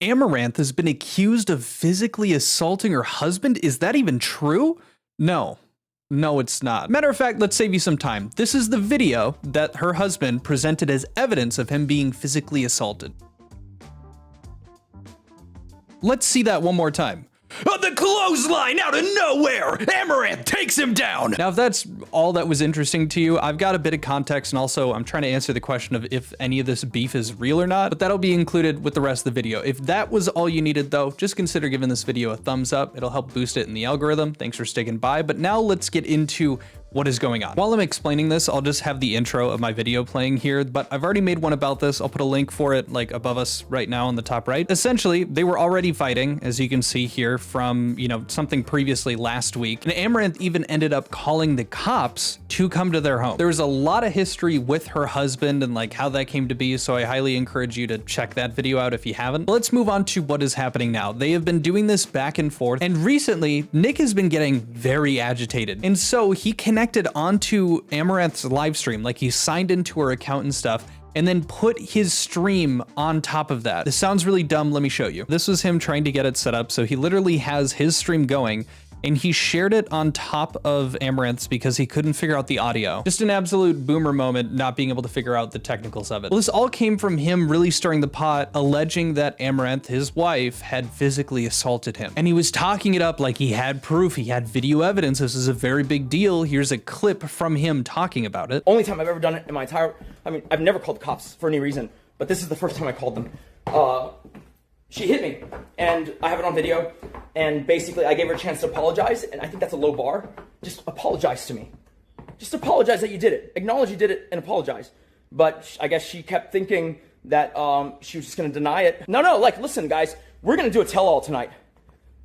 Amouranth has been accused of physically assaulting her husband? Is that even true? No. No, it's not. Matter of fact, let's save you some time. This is the video that her husband presented as evidence of him being physically assaulted. Let's see that one more time. On the clothesline out of nowhere, Amouranth takes him down. Now, if that's all that was interesting to you, I've got a bit of context, and also I'm trying to answer the question of if any of this beef is real or not, but that'll be included with the rest of the video. If that was all you needed though, just consider giving this video a thumbs up. It'll help boost it in the algorithm. Thanks for sticking by. But now let's get into what is going on. While I'm explaining this, I'll just have the intro of my video playing here, but I've already made one about this. I'll put a link for it like above us right now on the top right. Essentially, they were already fighting, as you can see here from, something previously last week. And Amouranth even ended up calling the cops to come to their home. There was a lot of history with her husband and like how that came to be, so I highly encourage you to check that video out if you haven't. But let's move on to what is happening now. They have been doing this back and forth, and recently, Nick has been getting very agitated. And so he connected onto Amouranth's live stream, like he signed into her account and stuff, and then put his stream on top of that. This sounds really dumb, let me show you. This was him trying to get it set up, so he literally has his stream going, and he shared it on top of Amouranth's because he couldn't figure out the audio. Just an absolute boomer moment, not being able to figure out the technicals of it. Well, this all came from him really stirring the pot, alleging that Amouranth, his wife, had physically assaulted him. And he was talking it up like he had proof, he had video evidence, this is a very big deal. Here's a clip from him talking about it. Only time I've ever done it in my entire, I've never called the cops for any reason, but this is the first time I called them. She hit me, and I have it on video, and basically I gave her a chance to apologize, and I think that's a low bar. Just apologize to me. Just apologize that you did it. Acknowledge you did it and apologize. But I guess she kept thinking that she was just gonna deny it. No, like, listen, guys, we're gonna do a tell-all tonight.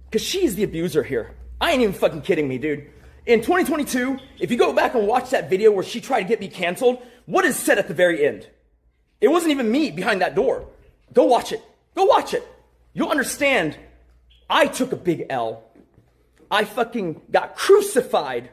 Because she's the abuser here. I ain't even fucking kidding me, dude. In 2022, if you go back and watch that video where she tried to get me canceled, what is said at the very end? It wasn't even me behind that door. Go watch it. Go watch it. You'll understand, I took a big L. I fucking got crucified.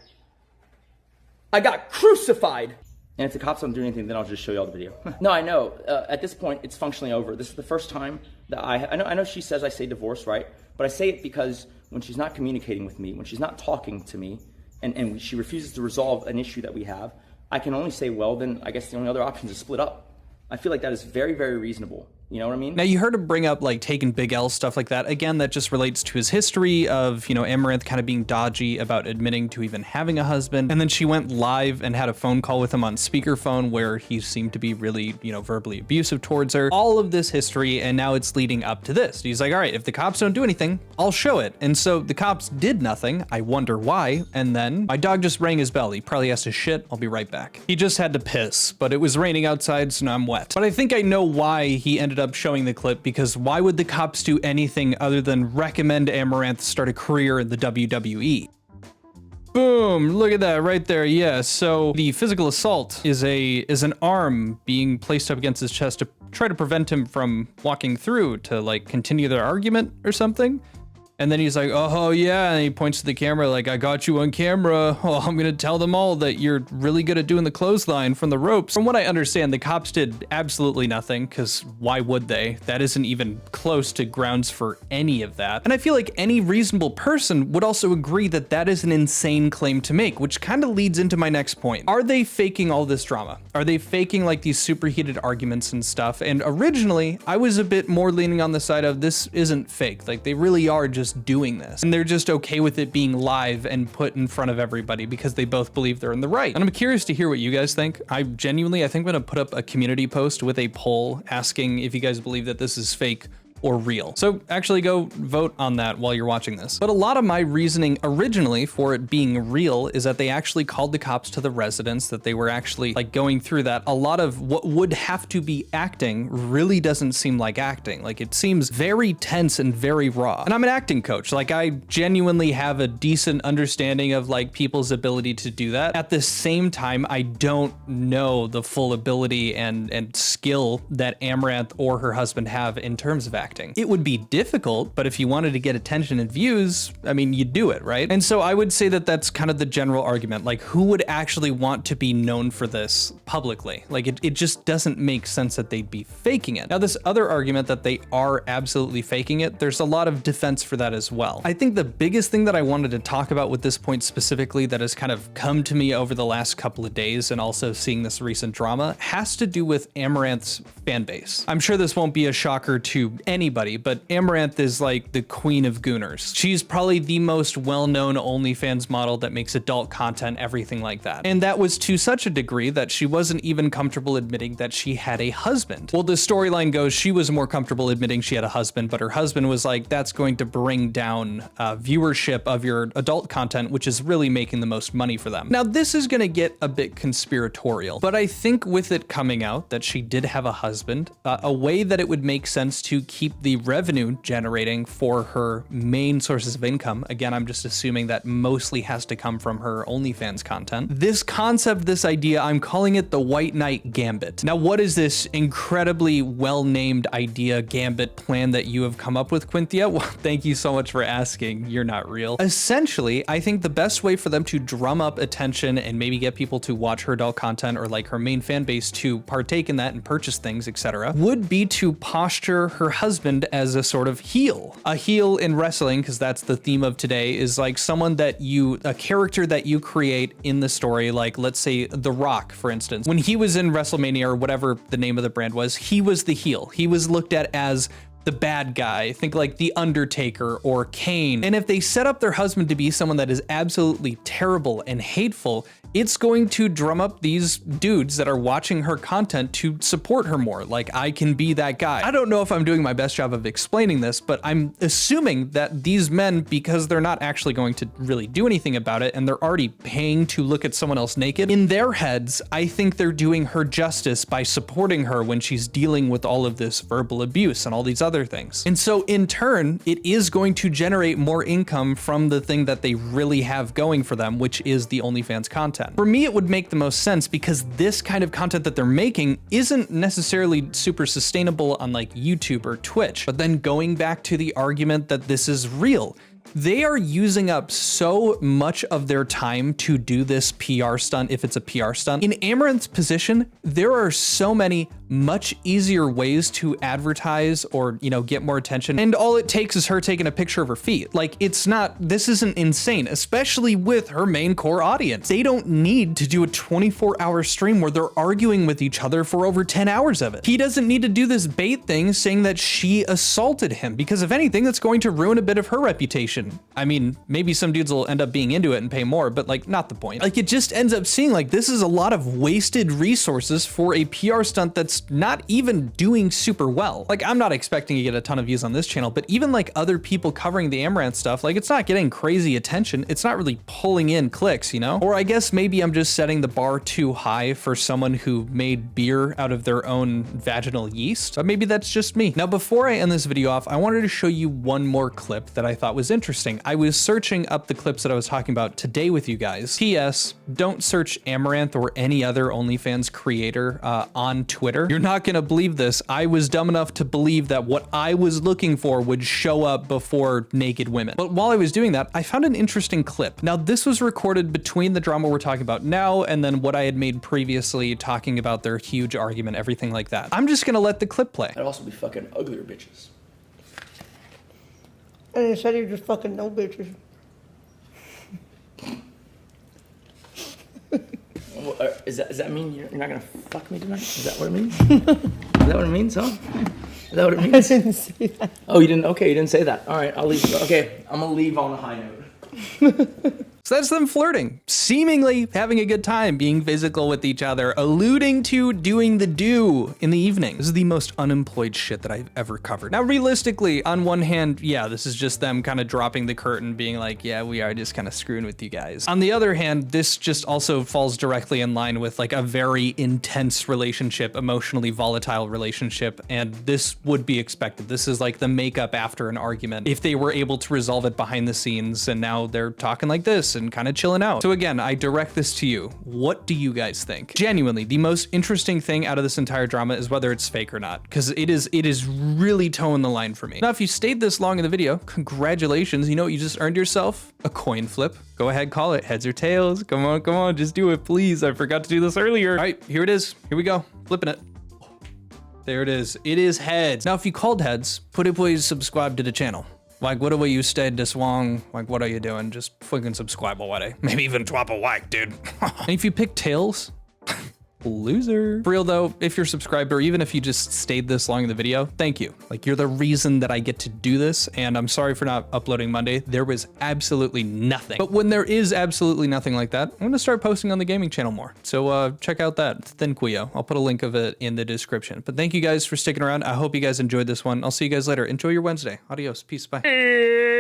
I got crucified. And if the cops don't do anything, then I'll just show you all the video. No, I know. At this point, it's functionally over. This is the first time that I know she says I say divorce, right? But I say it because when she's not communicating with me, when she's not talking to me, and she refuses to resolve an issue that we have, I can only say, well, then I guess the only other option is to split up. I feel like that is very, very reasonable. You know what I mean? Now, you heard him bring up like taking big L, stuff like that. Again, that just relates to his history of, Amouranth kind of being dodgy about admitting to even having a husband. And then she went live and had a phone call with him on speakerphone where he seemed to be really, verbally abusive towards her. All of this history, and now it's leading up to this. He's like, all right, if the cops don't do anything, I'll show it. And so the cops did nothing. I wonder why. And then my dog just rang his bell. He probably has to shit. I'll be right back. He just had to piss, but it was raining outside, so now I'm wet. But I think I know why he ended up showing the clip, because why would the cops do anything other than recommend Amouranth start a career in the WWE? Boom, look at that right there. Yeah, so the physical assault is an arm being placed up against his chest to try to prevent him from walking through to like continue their argument or something. And then he's like, oh yeah, and he points to the camera like, I got you on camera. Oh, I'm gonna tell them all that you're really good at doing the clothesline from the ropes. From what I understand, the cops did absolutely nothing, because why would they? That isn't even close to grounds for any of that. And I feel like any reasonable person would also agree that that is an insane claim to make, which kind of leads into my next point. Are they faking all this drama? Are they faking like these superheated arguments and stuff? And originally, I was a bit more leaning on the side of this isn't fake. Like they really are just doing this, and they're just okay with it being live and put in front of everybody because they both believe they're in the right. And I'm curious to hear what you guys think. I think I'm gonna put up a community post with a poll asking if you guys believe that this is fake or real. So actually go vote on that while you're watching this. But a lot of my reasoning originally for it being real is that they actually called the cops to the residence, that they were actually like going through that. A lot of what would have to be acting really doesn't seem like acting. Like it seems very tense and very raw. And I'm an acting coach. Like I genuinely have a decent understanding of like people's ability to do that. At the same time, I don't know the full ability and skill that Amouranth or her husband have in terms of acting. acting. It would be difficult, but if you wanted to get attention and views, I mean, you'd do it, right? And so I would say that that's kind of the general argument. Like, who would actually want to be known for this publicly? Like, it just doesn't make sense that they'd be faking it. Now, this other argument that they are absolutely faking it, there's a lot of defense for that as well. I think the biggest thing that I wanted to talk about with this point specifically that has kind of come to me over the last couple of days and also seeing this recent drama has to do with Amouranth's fan base. I'm sure this won't be a shocker to anybody, but Amouranth is like the queen of gooners. She's probably the most well-known OnlyFans model that makes adult content, everything like that. And that was to such a degree that she wasn't even comfortable admitting that she had a husband. Well, the storyline goes she was more comfortable admitting she had a husband, but her husband was like, that's going to bring down viewership of your adult content, which is really making the most money for them. Now, this is gonna get a bit conspiratorial, but I think with it coming out that she did have a husband, a way that it would make sense to keep the revenue generating for her main sources of income. Again, I'm just assuming that mostly has to come from her OnlyFans content. This concept, this idea, I'm calling it the White Knight Gambit. Now, what is this incredibly well-named idea, gambit plan that you have come up with, Quinthia? Well, thank you so much for asking. You're not real. Essentially, I think the best way for them to drum up attention and maybe get people to watch her adult content or like her main fan base to partake in that and purchase things, etc., would be to posture her husband as a sort of heel. A heel in wrestling, because that's the theme of today, is like someone that a character that you create in the story, like let's say The Rock, for instance. When he was in WrestleMania or whatever the name of the brand was, he was the heel. He was looked at as the bad guy. Think like The Undertaker or Kane. And if they set up their husband to be someone that is absolutely terrible and hateful, it's going to drum up these dudes that are watching her content to support her more. Like, I can be that guy. I don't know if I'm doing my best job of explaining this, but I'm assuming that these men, because they're not actually going to really do anything about it and they're already paying to look at someone else naked, in their heads, I think they're doing her justice by supporting her when she's dealing with all of this verbal abuse and all these other things. And so in turn, it is going to generate more income from the thing that they really have going for them, which is the OnlyFans content. For me, it would make the most sense because this kind of content that they're making isn't necessarily super sustainable on like YouTube or Twitch. But then going back to the argument that this is real, they are using up so much of their time to do this PR stunt, if it's a PR stunt. In Amouranth's position, there are so many much easier ways to advertise or, you know, get more attention. And all it takes is her taking a picture of her feet. Like, this isn't insane, especially with her main core audience. They don't need to do a 24-hour stream where they're arguing with each other for over 10 hours of it. He doesn't need to do this bait thing saying that she assaulted him, because if anything, that's going to ruin a bit of her reputation. I mean, maybe some dudes will end up being into it and pay more, but like, not the point. Like, it just ends up seeing like this is a lot of wasted resources for a PR stunt that's not even doing super well. Like, I'm not expecting to get a ton of views on this channel, but even like other people covering the Amouranth stuff, like, it's not getting crazy attention. It's not really pulling in clicks, you know? Or I guess maybe I'm just setting the bar too high for someone who made beer out of their own vaginal yeast. But maybe that's just me. Now, before I end this video off, I wanted to show you one more clip that I thought was interesting. I was searching up the clips that I was talking about today with you guys. P.S. Don't search Amouranth or any other OnlyFans creator on Twitter. You're not gonna believe this. I was dumb enough to believe that what I was looking for would show up before naked women. But while I was doing that, I found an interesting clip. Now, this was recorded between the drama we're talking about now and then what I had made previously talking about their huge argument, everything like that. I'm just gonna let the clip play. I'd also be fucking uglier bitches. And they said you just fucking no bitches. Well, does that mean you're not gonna fuck me tonight? Is that what it means? Is that what it means, huh? Is that what it means? I didn't say that. Oh, you didn't? Okay, you didn't say that. All right, I'll leave. Okay, I'm gonna leave on a high note. So that's them flirting, seemingly having a good time, being physical with each other, alluding to doing the do in the evening. This is the most unemployed shit that I've ever covered. Now, realistically, on one hand, yeah, this is just them kind of dropping the curtain, being like, yeah, we are just kind of screwing with you guys. On the other hand, this just also falls directly in line with like a very intense relationship, emotionally volatile relationship, and this would be expected. This is like the makeup after an argument. If they were able to resolve it behind the scenes and now they're talking like this, this and kind of chilling out. So again, I direct this to you. What do you guys think? Genuinely, the most interesting thing out of this entire drama is whether it's fake or not, because it is really towing the line for me. Now, if you stayed this long in the video, congratulations. You know what you just earned yourself? A coin flip. Go ahead, call it heads or tails. Come on, just do it, please. I forgot to do this earlier. All right, here it is. Here we go. Flipping it. There it is. It is heads. Now, if you called heads, please subscribe to the channel. Like, what are you stayed this long? Like, what are you doing? Just fucking subscribe already. Maybe even drop a like, dude. And if you pick tails, loser. For real though, if you're subscribed or even if you just stayed this long in the video, thank you. Like, you're the reason that I get to do this, and I'm sorry for not uploading Monday. There was absolutely nothing. But when there is absolutely nothing like that, I'm gonna start posting on the gaming channel more. So check out that Thin Quio. I'll put a link of it in the description. But thank you guys for sticking around. I hope you guys enjoyed this one. I'll see you guys later. Enjoy your Wednesday. Adios. Peace. Bye.